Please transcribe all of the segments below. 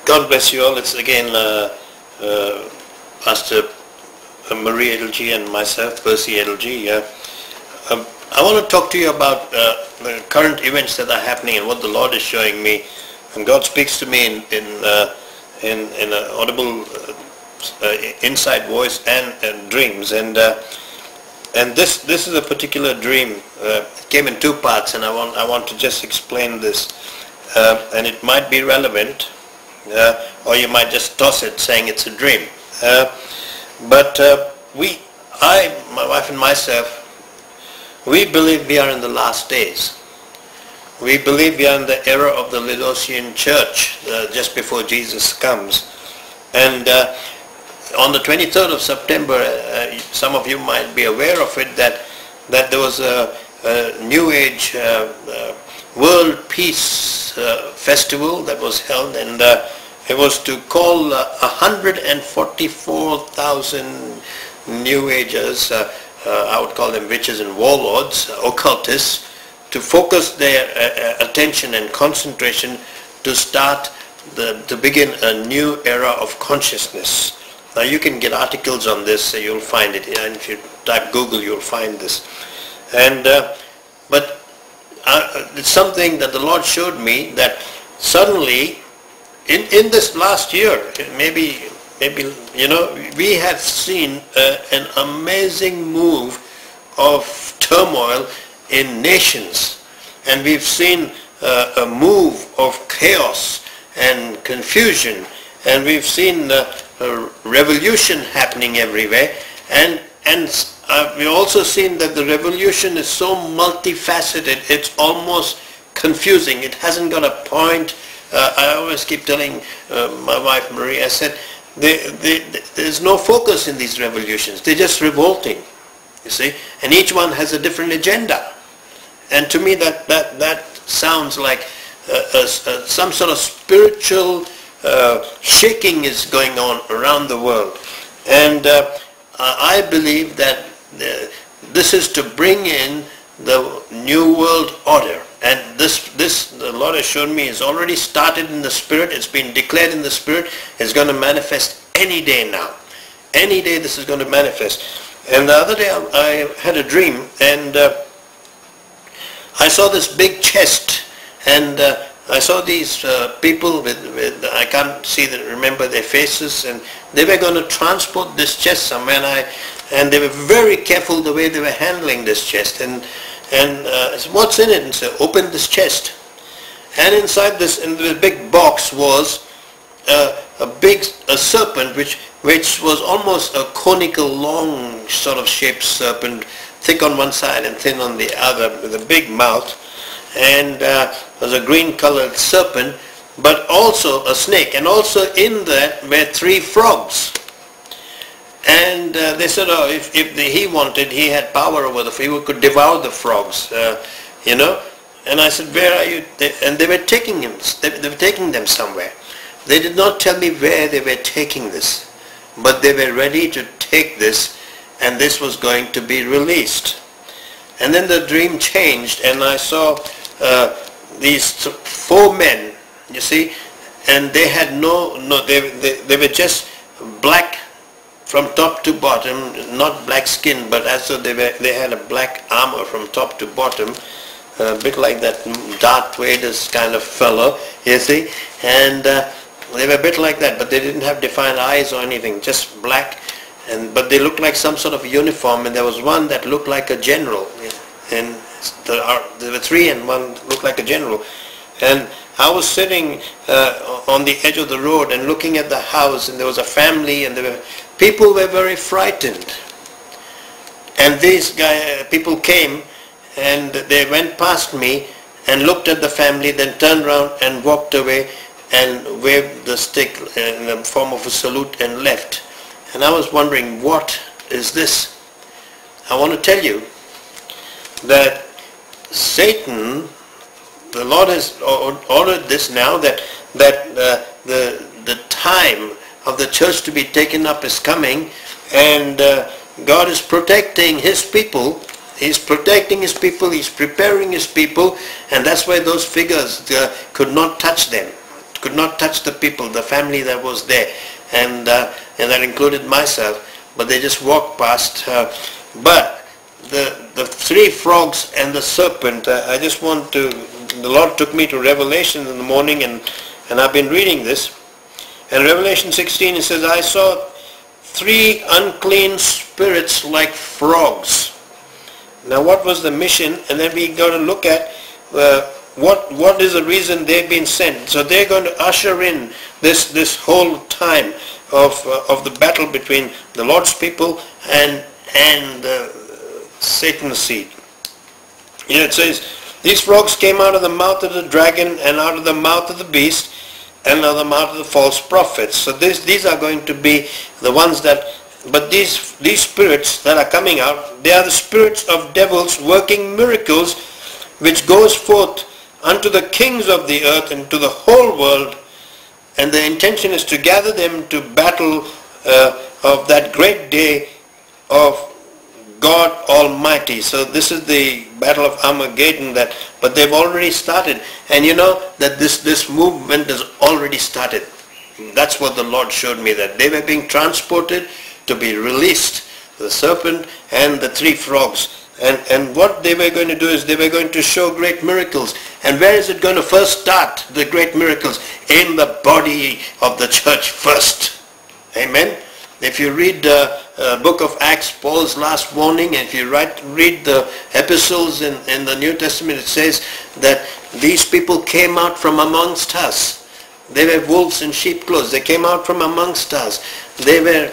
God bless you all. It's again Pastor Marie Edelji and myself, Percy Edelji. I want to talk to you about the current events that are happening and what the Lord is showing me. And God speaks to me in an audible inside voice and dreams. And this is a particular dream. It came in two parts, and I want to just explain this. And it might be relevant, or you might just toss it saying it's a dream. But my wife and myself, we believe we are in the last days. We believe we are in the era of the Laodicean church, just before Jesus comes. And on the 23rd of September, some of you might be aware of it, that there was a New Age World Peace Festival that was held, and it was to call 144,000 New Agers, I would call them witches and warlords, occultists, to focus their attention and concentration to begin a new era of consciousness. Now you can get articles on this, so you'll find it, and if you type Google, you'll find this. And but it's something that the Lord showed me, that suddenly in this last year, maybe you know, we have seen an amazing move of turmoil in nations, and we've seen a move of chaos and confusion, and we've seen a revolution happening everywhere, and we've also seen that the revolution is so multifaceted, it's almost confusing. It hasn't got a point. I always keep telling my wife Marie, I said, there's no focus in these revolutions. They're just revolting, you see, and each one has a different agenda. And to me that sounds like some sort of spiritual shaking is going on around the world. And I believe that this is to bring in the new world order. And this the Lord has shown me is already started in the Spirit. It's been declared in the Spirit. It's going to manifest any day now. Any day this is going to manifest. And the other day I had a dream, and I saw this big chest, and I saw these people with I can't remember their faces, and they were going to transport this chest somewhere, and they were very careful the way they were handling this chest, and I said, what's in it? And so open this chest, and inside this, in the big box, was a serpent which was almost a conical, long sort of shaped serpent, thick on one side and thin on the other, with a big mouth, and was a green colored serpent, but also a snake, and also in that were 3 frogs. And they said, oh, if he wanted, he had power over the frogs, he could devour the frogs, you know. And I said, where are you? And they were taking him, they were taking them somewhere. They did not tell me where they were taking this, but they were ready to take this, and this was going to be released. And then the dream changed, and I saw these 4 men, you see, and they had they were just black from top to bottom, not black skin, but as though they had a black armor from top to bottom, a bit like that Darth Vader's kind of fellow, you see, and they were a bit like that, but they didn't have defined eyes or anything, just black, but they looked like some sort of uniform, and there was one that looked like a general, and there were 3, and one looked like a general. And I was sitting on the edge of the road and looking at the house, and there was a family, and people were very frightened. And these people came, and they went past me and looked at the family, then turned around and walked away and waved the stick in the form of a salute and left. And I was wondering, what is this? I want to tell you that Satan, the Lord has ordered this now, that the time of the church to be taken up is coming, and God is protecting His people. He's protecting His people, He's preparing His people, and that's why those figures could not touch them. could not touch the people, the family that was there, and that included myself. But they just walked past. But the three frogs and the serpent, I just want to, the Lord took me to Revelation in the morning, and I've been reading this. And Revelation 16, it says, I saw three unclean spirits like frogs. Now what was the mission? And then we got to look at what is the reason they've been sent. So they're going to usher in this whole time of the battle between the Lord's people and Satan's seed. You know, it says, these frogs came out of the mouth of the dragon and out of the mouth of the beast and out of the mouth of the false prophets. So these are going to be the ones that, but these spirits that are coming out, they are the spirits of devils working miracles, which goes forth unto the kings of the earth and to the whole world. And the intention is to gather them to battle of that great day of God Almighty. So this is the battle of Armageddon, but they've already started. And you know that this movement has already started. That's what the Lord showed me, that they were being transported to be released, the serpent and the three frogs. And what they were going to do is they were going to show great miracles. And where is it going to first start, the great miracles? In the body of the church first. Amen. If you read the book of Acts, Paul's last warning, and if you read the epistles in the New Testament, it says that these people came out from amongst us. They were wolves in sheep clothes. They came out from amongst us. They were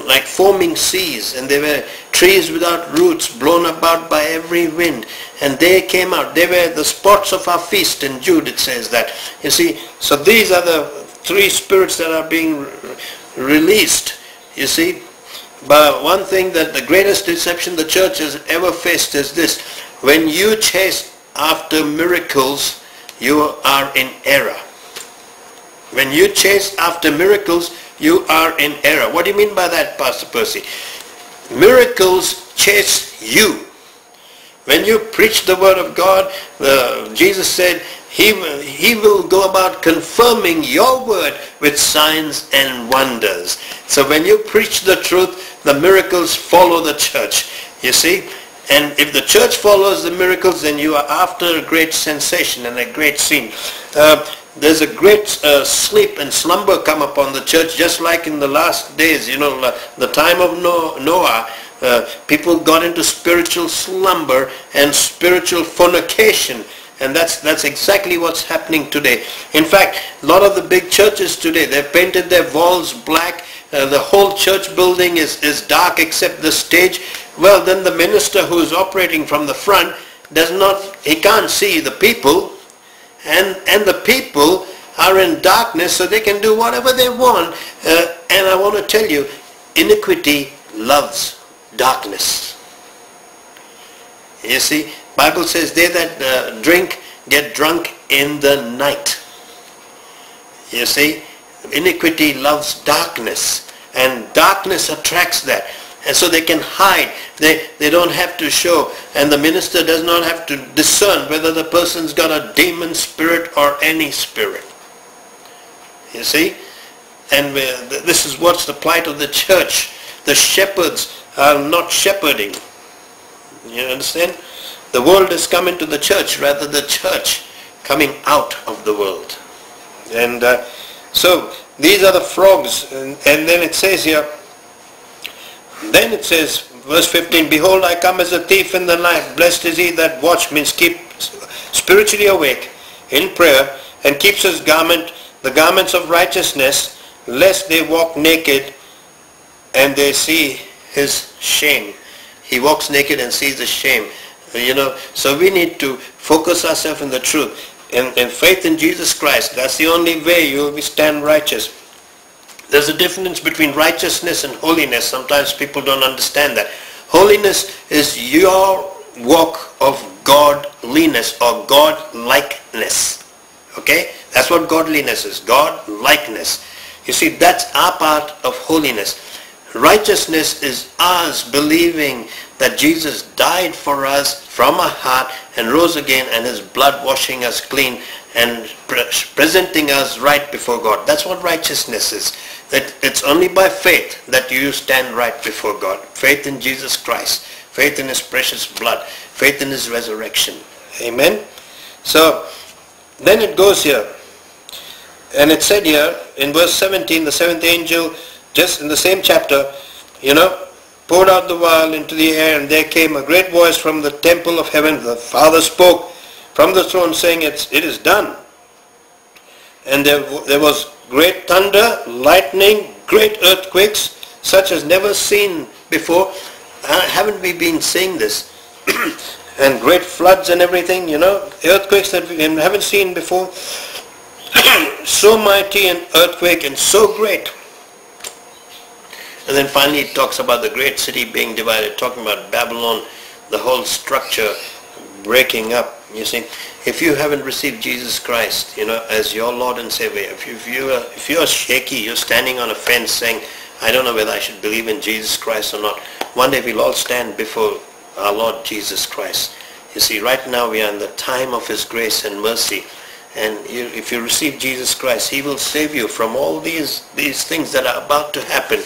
like foaming seas, and they were trees without roots, blown about by every wind. And they came out. They were the spots of our feast. In Jude it says that. You see, so these are the three spirits that are being released. You see, but one thing, that the greatest deception the church has ever faced is this: when you chase after miracles, you are in error. When you chase after miracles, you are in error. What do you mean by that, Pastor Percy? Miracles chase you. When you preach the word of God, Jesus said he will go about confirming your word with signs and wonders. So when you preach the truth, the miracles follow the church. You see? And if the church follows the miracles, then you are after a great sensation and a great scene. There's a great sleep and slumber come upon the church, just like in the last days. You know, the time of Noah, people got into spiritual slumber and spiritual fornication. And that's exactly what's happening today. In fact, a lot of the big churches today, they've painted their walls black. The whole church building is dark except the stage. Well, then the minister who is operating from the front he can't see the people. And the people are in darkness, so they can do whatever they want. And I want to tell you, iniquity loves darkness. You see, Bible says they that drink get drunk in the night. You see, iniquity loves darkness, and darkness attracts that. And so they can hide. They don't have to show. And the minister does not have to discern whether the person's got a demon spirit or any spirit. You see? And this is what's the plight of the church. The shepherds are not shepherding. You understand? The world has come into the church, rather the church coming out of the world. And so these are the frogs. And then it says here, then it says, verse 15, behold, I come as a thief in the night. Blessed is he that watch, means keep spiritually awake in prayer, and keeps his garment, the garments of righteousness, lest they walk naked and they see his shame. He walks naked and sees the shame. You know, so we need to focus ourselves in the truth. In faith in Jesus Christ, that's the only way you will stand righteous. There's a difference between righteousness and holiness. Sometimes people don't understand that. Holiness is your walk of godliness or God-likeness. Okay? That's what godliness is. God-likeness. You see, that's our part of holiness. Righteousness is us believing that Jesus died for us from our heart and rose again, and his blood washing us clean and presenting us right before God. That's what righteousness is. That it's only by faith that you stand right before God. Faith in Jesus Christ. Faith in his precious blood. Faith in his resurrection. Amen. So then it goes here. And it said here in verse 17, the seventh angel, just in the same chapter, poured out the vial into the air, and there came a great voice from the temple of heaven. The Father spoke from the throne, saying, it is done. And there was great thunder, lightning, great earthquakes, such as never seen before. Haven't we been seeing this? And great floods and everything, earthquakes that we haven't seen before. So mighty an earthquake and so great. And then finally it talks about the great city being divided, talking about Babylon, the whole structure breaking up. You see, if you haven't received Jesus Christ, as your Lord and Savior, if you're shaky, you're standing on a fence saying, I don't know whether I should believe in Jesus Christ or not, one day we'll all stand before our Lord Jesus Christ. You see, right now we are in the time of his grace and mercy. And if you receive Jesus Christ, he will save you from all these things that are about to happen.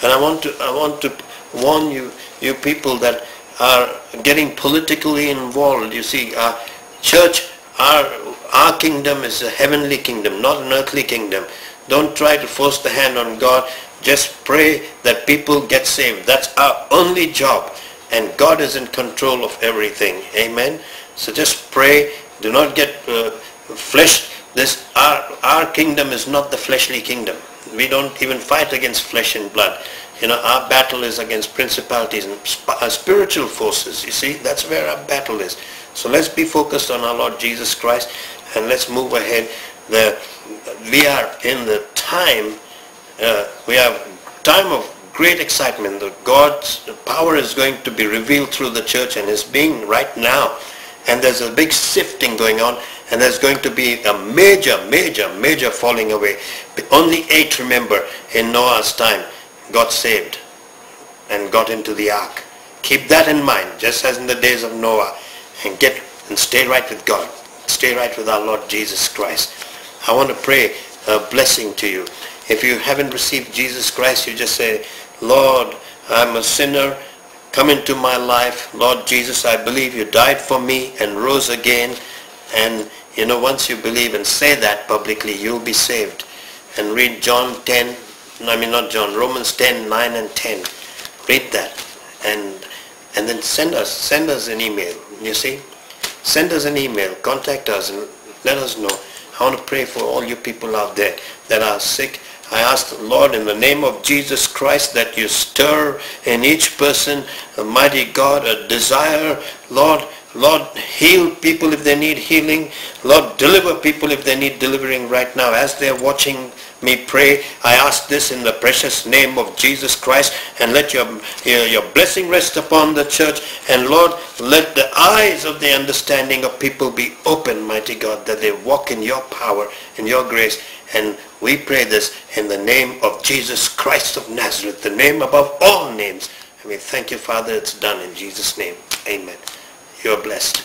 And I want to warn you people that are getting politically involved. You see, our church, our kingdom is a heavenly kingdom, not an earthly kingdom. Don't try to force the hand on God. Just pray that people get saved. That's our only job. And God is in control of everything. Amen. So just pray. Do not get flesh. Our kingdom is not the fleshly kingdom. We don't even fight against flesh and blood. Our battle is against principalities and spiritual forces. You see, that's where our battle is. So let's be focused on our Lord Jesus Christ, and let's move ahead. We are in the time, we have time of great excitement. God's power is going to be revealed through the church, and is being right now. And there's a big sifting going on, and there's going to be a major falling away. Only 8, remember, in Noah's time got saved and got into the ark. Keep that in mind, just as in the days of Noah, and stay right with God. Stay right with our Lord Jesus Christ. I want to pray a blessing to you. If you haven't received Jesus Christ, you just say, Lord, I'm a sinner. Come into my life. Lord Jesus, I believe you died for me and rose again. And once you believe and say that publicly, you'll be saved. And read Romans 10, 9 and 10. Read that. And then send us an email. You see? Send us an email. Contact us and let us know. I want to pray for all you people out there that are sick. I ask the Lord in the name of Jesus Christ that you stir in each person, Almighty God, a desire. Lord, heal people if they need healing. Lord, deliver people if they need delivering right now. As they're watching me pray, I ask this in the precious name of Jesus Christ, and let your blessing rest upon the church. And Lord, let the eyes of the understanding of people be open, mighty God, that they walk in your power and your grace. And we pray this in the name of Jesus Christ of Nazareth, the name above all names. And we thank you, Father, it's done in Jesus' name. Amen. You're blessed.